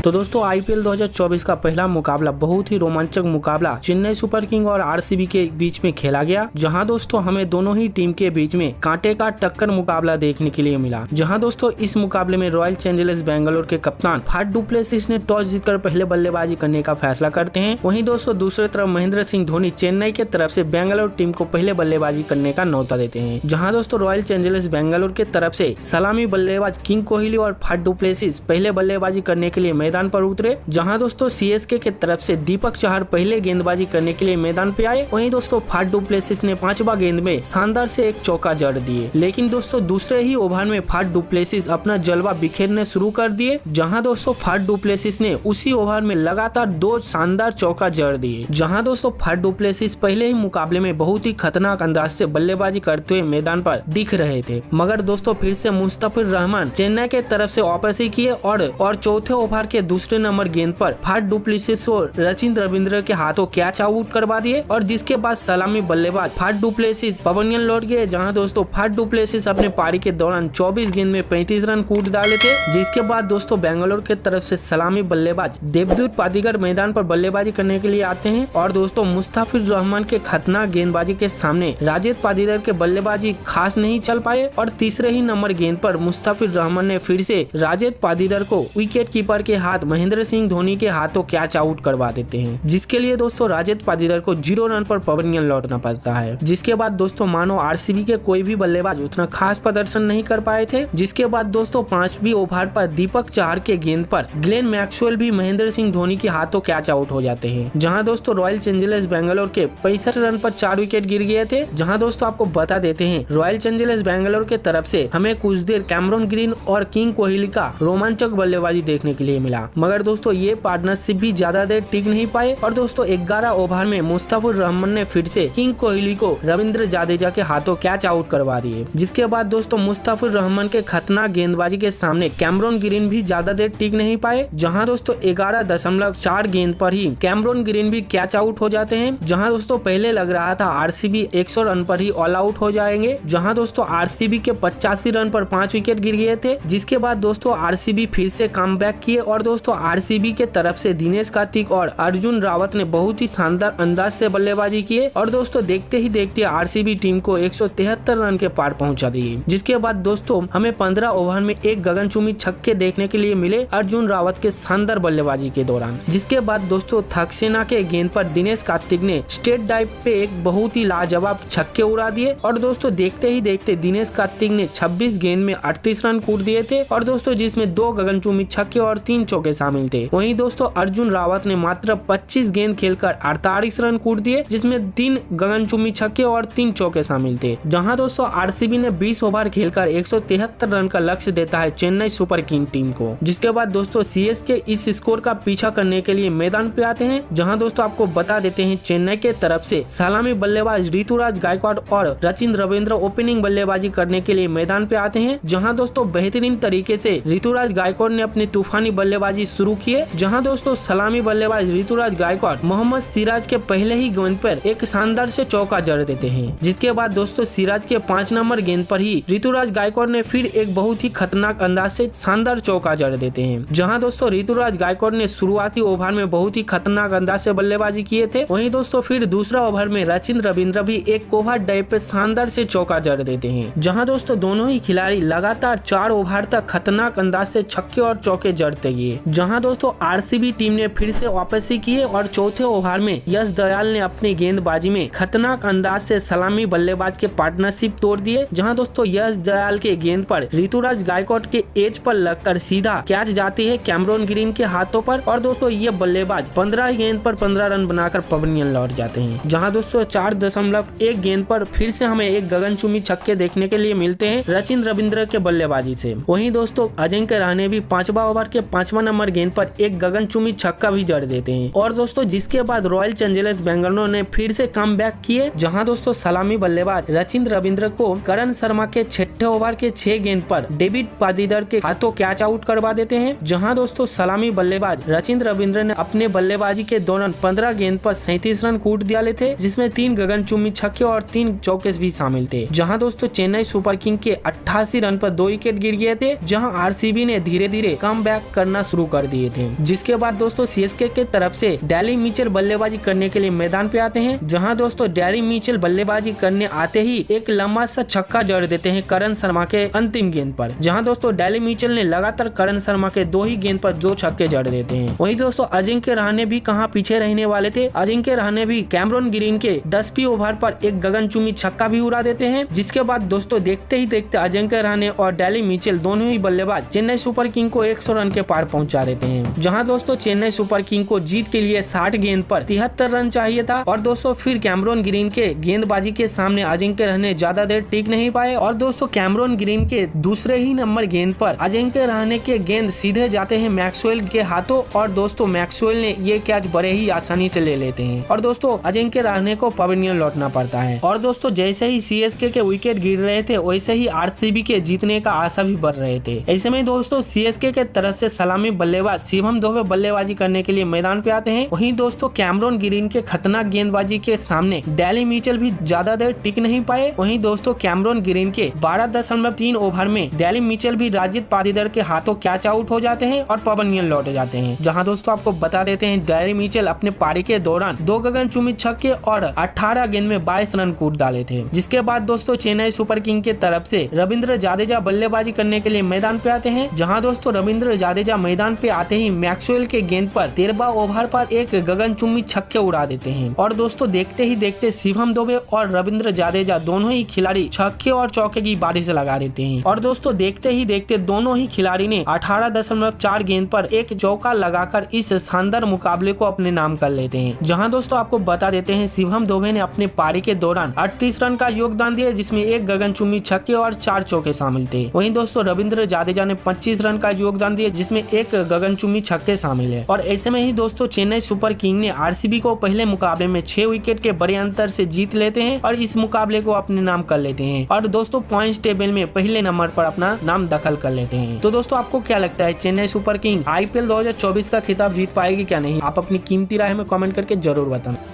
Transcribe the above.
तो दोस्तों आईपीएल 2024 का पहला मुकाबला बहुत ही रोमांचक मुकाबला चेन्नई सुपर किंग और आरसीबी के बीच में खेला गया, जहां दोस्तों हमें दोनों ही टीम के बीच में कांटे का टक्कर मुकाबला देखने के लिए मिला। जहां दोस्तों इस मुकाबले में रॉयल चैलेंजर्स बेंगलोर के कप्तान फाफ डु प्लेसिस ने टॉस जीतकर पहले बल्लेबाजी करने का फैसला करते हैं। वहीं दोस्तों दूसरी तरफ महेंद्र सिंह धोनी चेन्नई के तरफ से बेंगलोर टीम को पहले बल्लेबाजी करने का न्योता देते हैं। जहां दोस्तों रॉयल चैलेंजर्स बेंगलोर के तरफ से सलामी बल्लेबाज किंग कोहली और फाफ डु प्लेसिस पहले बल्लेबाजी करने के लिए मैदान पर उतरे। जहां दोस्तों सीएसके के तरफ से दीपक चहर पहले गेंदबाजी करने के लिए मैदान पे आए। वहीं दोस्तों फाफ डु प्लेसिस ने 5वां गेंद में शानदार से एक चौका जड़ दिए, लेकिन दोस्तों दूसरे ही ओवर में फाफ डु प्लेसिस अपना जलवा बिखेरने शुरू कर दिए। जहां दोस्तों फाफ डु प्लेसिस ने उसी ओवर में लगातार 2 शानदार चौका जड़ दिए। जहां दोस्तों फाफ डु प्लेसिस पहले ही मुकाबले में बहुत ही खतरनाक अंदाज से बल्लेबाजी करते हुए मैदान पर दिख रहे थे, मगर दोस्तों फिर से मुस्तफिजुर रहमान चेन्नई के तरफ से वापसी किए और चौथे ओवर के दूसरे नंबर गेंद पर फाफ डु प्लेसिस को रचिन रविंद्र के हाथों कैच आउट करवा दिए और जिसके बाद सलामी बल्लेबाज फाफ डु प्लेसिस पवेलियन लौट गए। जहां दोस्तों फाफ डु प्लेसिस अपने पारी के दौरान 24 गेंद में 35 रन कूट डाले थे। जिसके बाद दोस्तों बेंगलोर के तरफ से सलामी बल्लेबाज देवदूत पादिगर मैदान पर बल्लेबाजी करने के लिए आते हैं और दोस्तों मुस्तफिजुर रहमान के खतरनाक गेंदबाजी के सामने राजेश पादिगर के बल्लेबाजी खास नहीं चल पाए और तीसरे ही नंबर गेंद पर मुस्तफिजुर रहमान ने फिर से राजेश पादिगर को विकेट कीपर के हाथ महेंद्र सिंह धोनी के हाथों कैच आउट करवा देते हैं, जिसके लिए दोस्तों राजेश पादिगर को 0 रन पर पवेलियन लौटना पड़ता है। जिसके बाद दोस्तों मानो आरसीबी के कोई भी बल्लेबाज उतना खास प्रदर्शन नहीं कर पाए थे। जिसके बाद दोस्तों 5वीं ओवर पर दीपक चहर के गेंद पर ग्लेन मैक्सवेल भी महेंद्र सिंह धोनी के हाथों कैच आउट हो जाते हैं। जहां दोस्तों रॉयल चैलेंजर्स बेंगलोर के 65 रन पर 4 विकेट गिर गए थे। जहां दोस्तों आपको बता देते हैं रॉयल चैलेंजर्स बेंगलोर के तरफ से हमें कुछ देर कैमरन ग्रीन और किंग कोहली का रोमांचक बल्लेबाजी देखने के लिए मिला, मगर दोस्तों ये पार्टनरशिप भी ज्यादा देर टिक नहीं पाए और दोस्तों 11 ओवर में मुस्तफिजुर रहमान ने फिर से किंग कोहली को रविंद्र जडेजा के हाथों कैच आउट करवा दिए। जिसके बाद दोस्तों मुस्तफिजुर रहमान के खतरनाक गेंदबाजी के सामने कैमरन ग्रीन भी ज्यादा देर टिक नहीं पाए। जहां दोस्तों 11.4 गेंद पर ही कैमरन ग्रीन भी कैच आउट हो जाते हैं। जहां दोस्तों पहले लग रहा था आरसीबी 100 रन पर ही ऑल आउट हो जाएंगे। जहां दोस्तों आरसीबी के 85 रन पर 5 विकेट गिर गए थे। जिसके बाद दोस्तों आरसीबी फिर से कमबैक किए और दोस्तों आरसीबी के तरफ से दिनेश कार्तिक और अर्जुन रावत ने बहुत ही शानदार अंदाज से बल्लेबाजी किए और दोस्तों देखते ही देखते आरसीबी टीम को 173 रन के पार पहुंचा दिए। जिसके बाद दोस्तों हमें 15 ओवर में एक गगनचुंबी छक्के देखने के लिए मिले अर्जुन रावत के शानदार बल्लेबाजी के दौरान। जिसके बाद दोस्तों थक्सेना के गेंद पर दिनेश कार्तिक ने स्ट्रेट डाइव पे एक बहुत ही लाजवाब छक्के उड़ा दिए और दोस्तों देखते ही देखते दिनेश कार्तिक ने 26 गेंद में 38 रन कूट दिए थे और दोस्तों जिसमें 2 गगनचुंबी छक्के और 3 चौके शामिल थे। वहीं दोस्तों अर्जुन रावत ने मात्र 25 गेंद खेलकर 48 रन कूट दिए, जिसमें 3 गगनचुंबी छक्के और 3 चौके शामिल थे। जहां दोस्तों आरसीबी ने 20 ओवर खेलकर 173 रन का लक्ष्य देता है चेन्नई सुपर किंग टीम को। जिसके बाद दोस्तों सीएसके इस स्कोर का पीछा करने के लिए मैदान पे आते हैं। जहां दोस्तों आपको बता देते हैं चेन्नई के तरफ से सलामी बल्लेबाज ऋतुराज गायकवाड और रचिन रविंद्र ओपनिंग बल्लेबाजी करने के लिए मैदान पे आते हैं। जहां दोस्तों बेहतरीन तरीके से ऋतुराज गायकवाड ने अपनी तूफानी बल्लेबाजी शुरू किए। जहां दोस्तों सलामी बल्लेबाज ऋतुराज गायकवाड मोहम्मद सिराज के पहले ही गेंद पर एक शानदार से चौका जड़ देते हैं। जिसके बाद दोस्तों सिराज के 5 नंबर गेंद पर ही ऋतुराज गायकवाड ने फिर एक बहुत ही खतरनाक अंदाज से शानदार चौका जड़ देते हैं। जहां दोस्तों ऋतुराज गायकवाड ने शुरुआती ओवर में बहुत ही खतरनाक अंदाज से बल्लेबाजी किए थे। वहीं दोस्तों फिर दूसरा ओवर में रचिन रविंद्र भी एक कोवर डाइव पे शानदार से चौका जड़ देते हैं। जहां दोस्तों दोनों ही खिलाड़ी लगातार 4 ओवर तक खतरनाक अंदाज से छक्के और चौके जड़ते गए। जहां दोस्तों आरसीबी टीम ने फिर से वापसी किए और चौथे ओवर में यश दयाल ने अपनी गेंदबाजी में खतरनाक अंदाज से सलामी बल्लेबाज के पार्टनरशिप तोड़ दिए। जहां दोस्तों यश दयाल के गेंद पर ऋतुराज गायकवाड के एज पर लगकर सीधा कैच जाती है कैमरन ग्रीन के हाथों पर और दोस्तों ये बल्लेबाज 15 गेंद पर 15 रन बनाकर पवेलियन लौट जाते हैं। जहां दोस्तों 4.1 गेंद पर फिर से हमें एक गगनचुंबी छक्के देखने के लिए मिलते हैं रचिन रविंद्र के बल्लेबाजी से। वहीं दोस्तों अजिंक्य रहाणे भी 5वां ओवर के 5वां नंबर गेंद पर एक गगनचुंबी छक्का भी जड़ देते हैं और दोस्तों जिसके बाद रॉयल चैलेंजर्स बेंगलोर ने फिर से कमबैक किए। जहां दोस्तों सलामी बल्लेबाज रचिन रविंद्र को करण शर्मा के 6ठे ओवर के 6 गेंद पर डेविड पादिगर के हाथों कैच आउट करवा देते हैं। जहां दोस्तों सलामी बल्लेबाज रचिन रविंद्र ने अपने बल्लेबाजी के दौरान 15 गेंद पर 37 रन कूट डाले थे, जिसमें 3 गगनचुंबी छक्के और 3 चौके भी शामिल थे। जहां दोस्तों चेन्नई सुपर किंग के 88 रन पर 2 विकेट गिर गए थे। जहां आरसीबी ने धीरे धीरे कमबैक करना शुरू कर दिए थे। जिसके बाद दोस्तों सीएसके के तरफ से डैली मिचेल बल्लेबाजी करने के लिए मैदान पे आते हैं, जहां दोस्तों डैली मिचेल बल्लेबाजी करने आते ही एक लंबा सा छक्का जड़ देते हैं करण शर्मा के अंतिम गेंद पर, जहां दोस्तों डैली मिचेल ने लगातार करण शर्मा के 2 ही गेंद पर 2 छक्के जड़ देते हैं। वहीं दोस्तों अजिंक्य रहाणे भी कहां पीछे रहने वाले थे, अजिंक्य रहाणे भी कैमरन ग्रीन के 10वीं ओवर पर एक गगनचुंबी छक्का भी उड़ा देते हैं। जिसके बाद दोस्तों देखते ही देखते अजिंक्य रहाणे और डैली मिचेल दोनों ही बल्लेबाज चेन्नई सुपर किंग को 100 रन के पार पहुंचा देते हैं, जहां दोस्तों चेन्नई सुपर किंग को जीत के लिए 60 गेंद पर 73 रन चाहिए था। और दोस्तों फिर कैमरन ग्रीन के गेंदबाजी के सामने अजिंक्य रहाणे ज्यादा देर टिक नहीं पाए और दोस्तों कैमरन ग्रीन के दूसरे ही नंबर गेंद पर अजिंक्य रहाणे के गेंद सीधे जाते हैं मैक्सवेल के हाथों और दोस्तों मैक्सवेल ने ये कैच बड़े ही आसानी से ले लेते हैं और दोस्तों अजिंक्य रहाणे को पवेलियन लौटना पड़ता है। और दोस्तों जैसे ही सीएसके के विकेट गिर रहे थे वैसे ही आरसीबी के जीतने का आशा भी बढ़ रहे थे। ऐसे में दोस्तों सीएसके के तरफ से सलामी बल्लेबाज शिवम दुबे बल्लेबाजी करने के लिए मैदान पे आते हैं। वहीं दोस्तों कैमरन ग्रीन के खतरनाक गेंदबाजी के सामने डैली मिचेल भी ज्यादा देर टिक नहीं पाए। वहीं दोस्तों कैमरन ग्रीन के 12.3 ओवर में डैली मिचेल भी राजिद पाटीदार के हाथों कैच आउट हो जाते हैं और पवेलियन लौट जाते हैं। जहां दोस्तों आपको बता देते हैं डैली मिचेल अपने पारी के दौरान 2 गगनचुंबी छक्के और 18 गेंद में 22 रन कूद डाले थे। जिसके बाद दोस्तों चेन्नई सुपर किंग के तरफ से रविंद्र जडेजा बल्लेबाजी करने के लिए मैदान पे आते हैं, जहां दोस्तों रविंद्र जडेजा मैदान पे आते ही मैक्सवेल के गेंद पर 13वां ओवर पर एक गगनचुंबी छक्के उड़ा देते हैं। और दोस्तों देखते ही देखते शिवम दुबे और रविंद्र जडेजा दोनों ही खिलाड़ी छक्के और चौके की बारिश लगा देते हैं। और दोस्तों देखते ही देखते दोनों ही खिलाड़ी ने 18.4 गेंद पर एक चौका लगाकर इस शानदार मुकाबले को अपने नाम कर लेते हैं। जहां दोस्तों आपको बता देते हैं शिवम दुबे ने अपने पारी के दौरान 38 रन का योगदान दिया, जिसमें एक गगनचुंबी छक्के और 4 चौके शामिल थे। वहीं दोस्तों रविंद्र जडेजा ने 25 रन का योगदान दिया, जिसमें एक गगनचुंबी छक्के शामिल है। और ऐसे में ही दोस्तों चेन्नई सुपर किंग ने आरसीबी को पहले मुकाबले में 6 विकेट के बड़े अंतर से जीत लेते हैं और इस मुकाबले को अपने नाम कर लेते हैं और दोस्तों पॉइंट्स टेबल में पहले नंबर पर अपना नाम दखल कर लेते हैं। तो दोस्तों आपको क्या लगता है चेन्नई सुपर किंग आईपीएल 2024 का खिताब जीत पाएगी क्या नहीं? आप अपनी कीमती राय में कमेंट करके जरूर बताना।